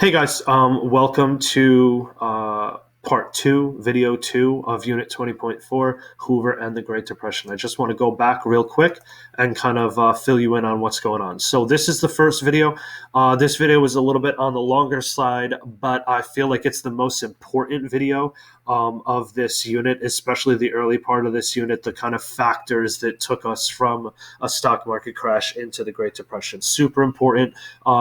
Hey guys, welcome to part two, video two of Unit 20.4, Hoover and the Great Depression. I just want to go back real quick and kind of fill you in on what's going on. So this is the first video. This video was a little bit on the longer side, but I feel like it's the most important video of this unit, especially the early part of this unit, the kind of factors that took us from a stock market crash into the Great Depression. Super important.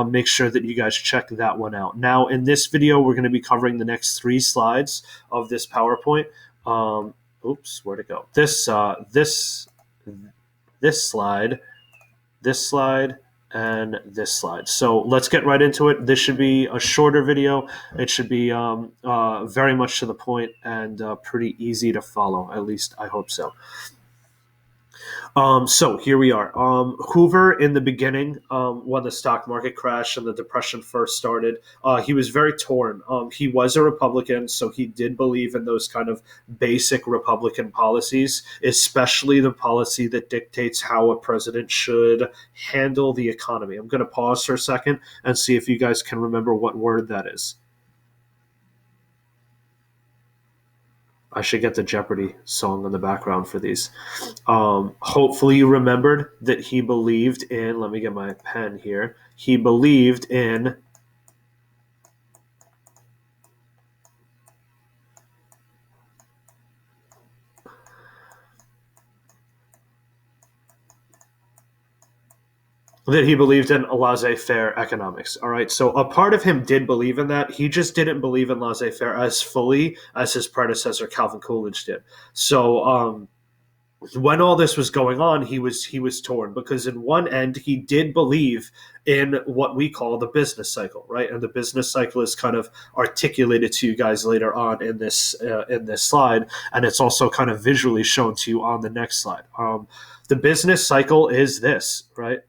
Make sure that you guys check that one out. Now, in this video, we're going to be covering the next three slides of this PowerPoint. Oops, where'd it go? This slide, this slide, and this slide. So let's get right into it. This should be a shorter video. It should be very much to the point and pretty easy to follow. At least I hope so. So here we are. Hoover, in the beginning, when the stock market crashed and the Depression first started, he was very torn. He was a Republican, so he did believe in those kind of basic Republican policies, especially the policy that dictates how a president should handle the economy. I'm going to pause for a second and see if you guys can remember what word that is. I should get the Jeopardy song in the background for these. Hopefully you remembered that he believed in, let me get my pen here. He believed in laissez-faire economics. All right. So a part of him did believe in that. He just didn't believe in laissez-faire as fully as his predecessor, Calvin Coolidge, did. So when all this was going on, he was torn, because in one end he did believe in what we call the business cycle, right? And the business cycle is kind of articulated to you guys later on in this slide, and it's also kind of visually shown to you on the next slide. The business cycle is this, right?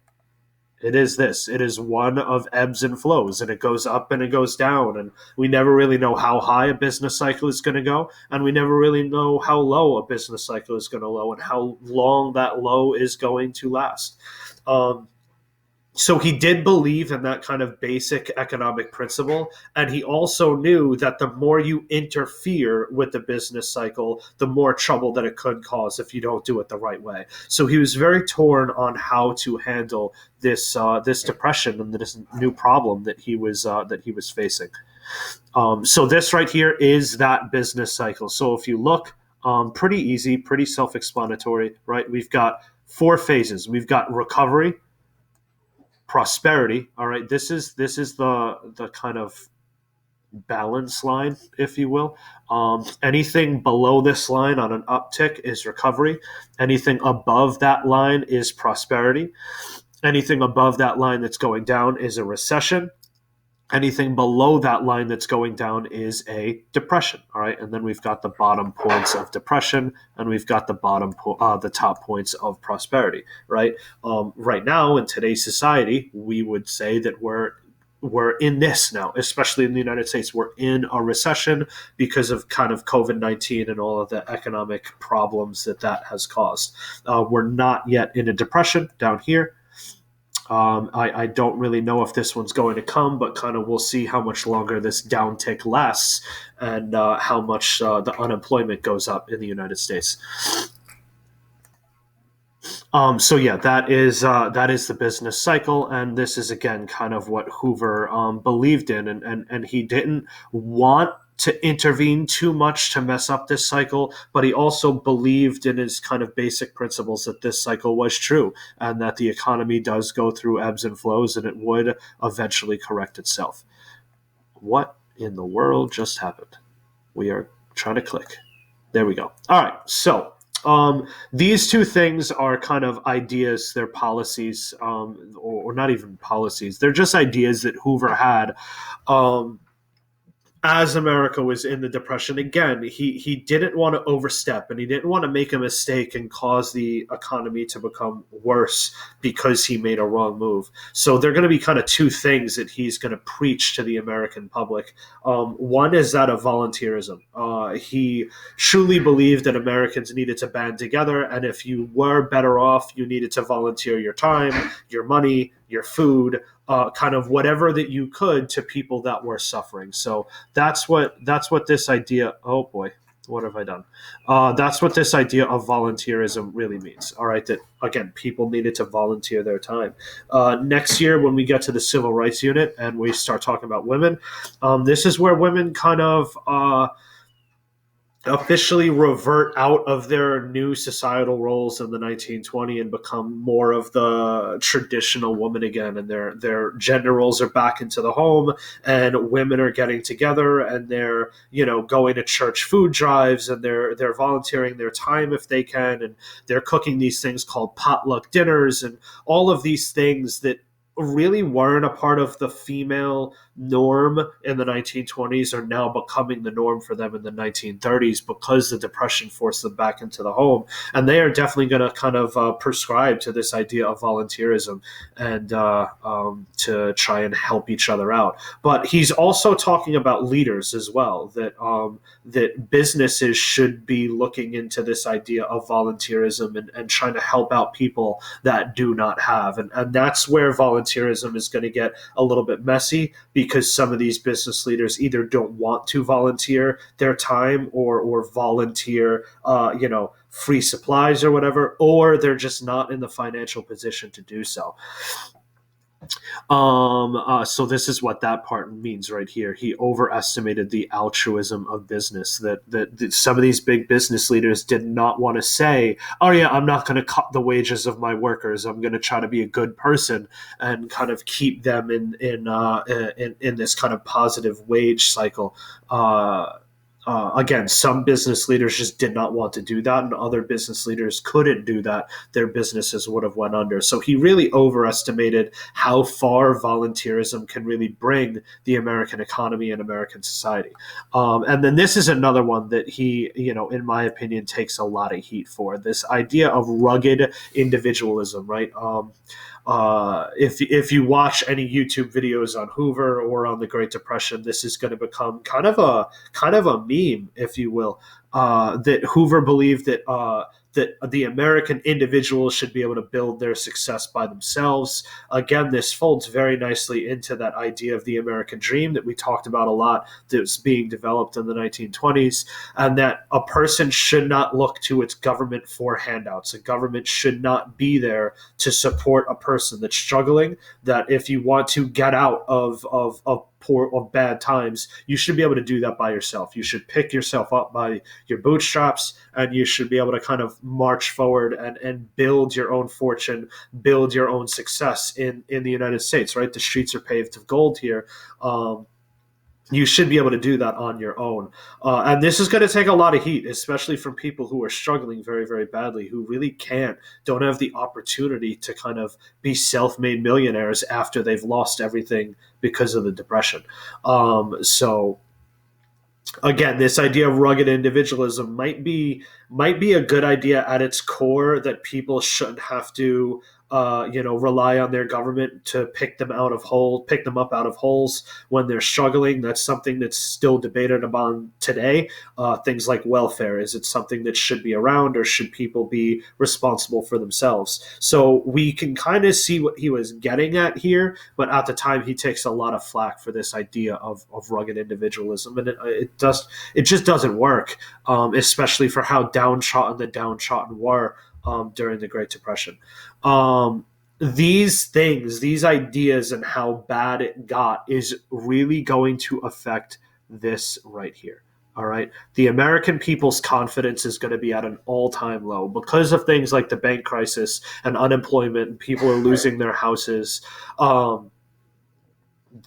It is this. It is one of ebbs and flows, and it goes up and it goes down, and we never really know how high a business cycle is going to go, and we never really know how low a business cycle is going to go and how long that low is going to last. So he did believe in that kind of basic economic principle, and he also knew that the more you interfere with the business cycle, the more trouble that it could cause if you don't do it the right way. So he was very torn on how to handle this depression and this new problem that he was facing. So this right here is that business cycle. So if you look, pretty easy, pretty self-explanatory, right? We've got four phases. We've got recovery, prosperity. All right, this is the kind of balance line, if you will. Anything below this line on an uptick is recovery. Anything above that line is prosperity. Anything above that line that's going down is a recession. Anything below that line that's going down is a depression. All right, and then we've got the bottom points of depression, and we've got the top points of prosperity. Right. Right now in today's society, we would say that we're in this now, especially in the United States. We're in a recession because of kind of COVID-19 and all of the economic problems that has caused. We're not yet in a depression down here. I don't really know if this one's going to come, but kind of we'll see how much longer this downtick lasts and how much the unemployment goes up in the United States. So yeah, that is the business cycle, and this is again kind of what Hoover believed in, and he didn't want to intervene too much to mess up this cycle, but he also believed in his kind of basic principles that this cycle was true and that the economy does go through ebbs and flows and it would eventually correct itself. What in the world just happened? We are trying to click. There we go. All right, so these two things are kind of ideas. They're policies, or not even policies. They're just ideas that Hoover had as America was in the Depression. Again, he didn't want to overstep, and he didn't want to make a mistake and cause the economy to become worse because he made a wrong move. So there are going to be kind of two things that he's going to preach to the American public. One is that of volunteerism. He truly believed that Americans needed to band together, and if you were better off, you needed to volunteer your time, your money, your food, kind of whatever that you could to people that were suffering. So that's what this idea. Oh boy, what have I done? That's what this idea of volunteerism really means. All right, that again, people needed to volunteer their time. Next year, when we get to the civil rights unit and we start talking about women, this is where women kind of officially revert out of their new societal roles in the 1920s and become more of the traditional woman again, and their gender roles are back into the home, and women are getting together, and they're going to church food drives, and they're volunteering their time if they can, and they're cooking these things called potluck dinners, and all of these things that really weren't a part of the female norm in the 1920s are now becoming the norm for them in the 1930s because the depression forced them back into the home, and they are definitely going to kind of prescribe to this idea of volunteerism and to try and help each other out. But he's also talking about leaders as well, that businesses should be looking into this idea of volunteerism and trying to help out people that do not have, and that's where volunteerism is going to get a little bit messy, because some of these business leaders either don't want to volunteer their time or volunteer, free supplies or whatever, or they're just not in the financial position to do so. So this is what that part means right here. He overestimated the altruism of business. That some of these big business leaders did not want to say, "Oh yeah, I'm not going to cut the wages of my workers. I'm going to try to be a good person and kind of keep them in this kind of positive wage cycle." Again, some business leaders just did not want to do that, and other business leaders couldn't do that. Their businesses would have went under. So he really overestimated how far volunteerism can really bring the American economy and American society. And then this is another one that he, in my opinion, takes a lot of heat for. This idea of rugged individualism, right? If you watch any YouTube videos on Hoover or on the Great Depression, this is going to become kind of a meme, if you will. That Hoover believed that the American individuals should be able to build their success by themselves. Again, this folds very nicely into that idea of the American dream that we talked about a lot, that was being developed in the 1920s, and that a person should not look to its government for handouts. A government should not be there to support a person that's struggling, that if you want to get out of bad times, you should be able to do that by yourself. You should pick yourself up by your bootstraps, and you should be able to kind of march forward and build your own fortune, build your own success in the United States, right? The streets are paved with gold here. You should be able to do that on your own. And this is going to take a lot of heat, especially from people who are struggling very, very badly, who really don't have the opportunity to kind of be self-made millionaires after they've lost everything because of the Depression. So again, this idea of rugged individualism might be a good idea at its core, that people shouldn't have to rely on their government to pick them up out of holes when they're struggling. That's something that's still debated upon today. Things like welfare. Is it something that should be around, or should people be responsible for themselves? So we can kind of see what he was getting at here, but at the time he takes a lot of flack for this idea of rugged individualism, and it just doesn't work, especially for how downtrodden the downtrodden were during the Great Depression. These things, these ideas, and how bad it got is really going to affect this right here. All right. The American people's confidence is going to be at an all-time low because of things like the bank crisis and unemployment, and people are losing their houses.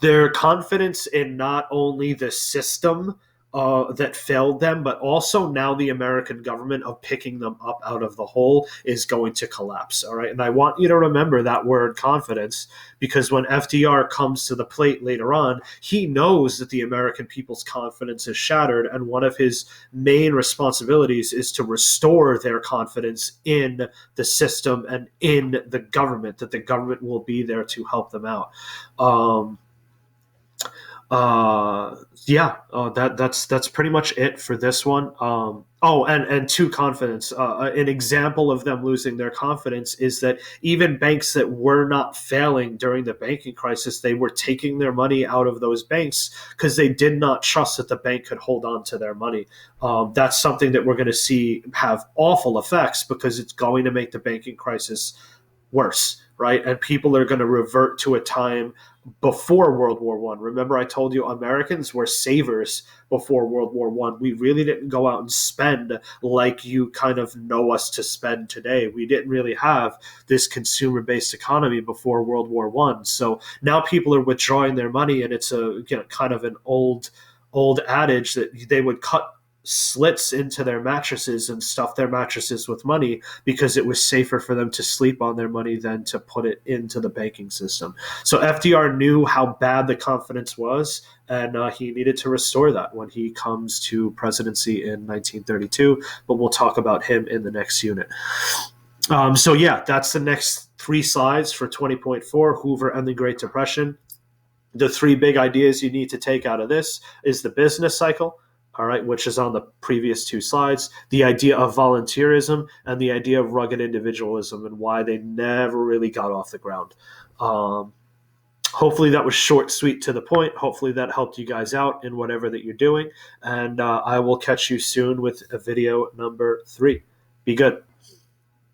Their confidence in not only the system that failed them, but also now the American government of picking them up out of the hole is going to collapse. All right. And I want you to remember that word confidence, because when FDR comes to the plate later on, he knows that the American people's confidence is shattered. And one of his main responsibilities is to restore their confidence in the system and in the government, that the government will be there to help them out. uh that's pretty much it for this one. And to confidence, an example of them losing their confidence is that even banks that were not failing during the banking crisis, they were taking their money out of those banks because they did not trust that the bank could hold on to their money. That's something that we're going to see have awful effects because it's going to make the banking crisis worse, right? And people are going to revert to a time before World War One. Remember, I told you Americans were savers before World War One. We really didn't go out and spend like you kind of know us to spend today. We didn't really have this consumer-based economy before World War One. So now people are withdrawing their money, and it's a kind of an old adage that they would cut slits into their mattresses and stuff their mattresses with money because it was safer for them to sleep on their money than to put it into the banking system. So FDR knew how bad the confidence was, and he needed to restore that when he comes to presidency in 1932. But we'll talk about him in the next unit. So yeah, that's the next three slides for 20.4, Hoover and the Great Depression. The three big ideas you need to take out of this is the business cycle, all right, which is on the previous two slides, the idea of volunteerism, and the idea of rugged individualism and why they never really got off the ground. Hopefully that was short, sweet, to the point. Hopefully that helped you guys out in whatever that you're doing. And I will catch you soon with a video number 3. Be good.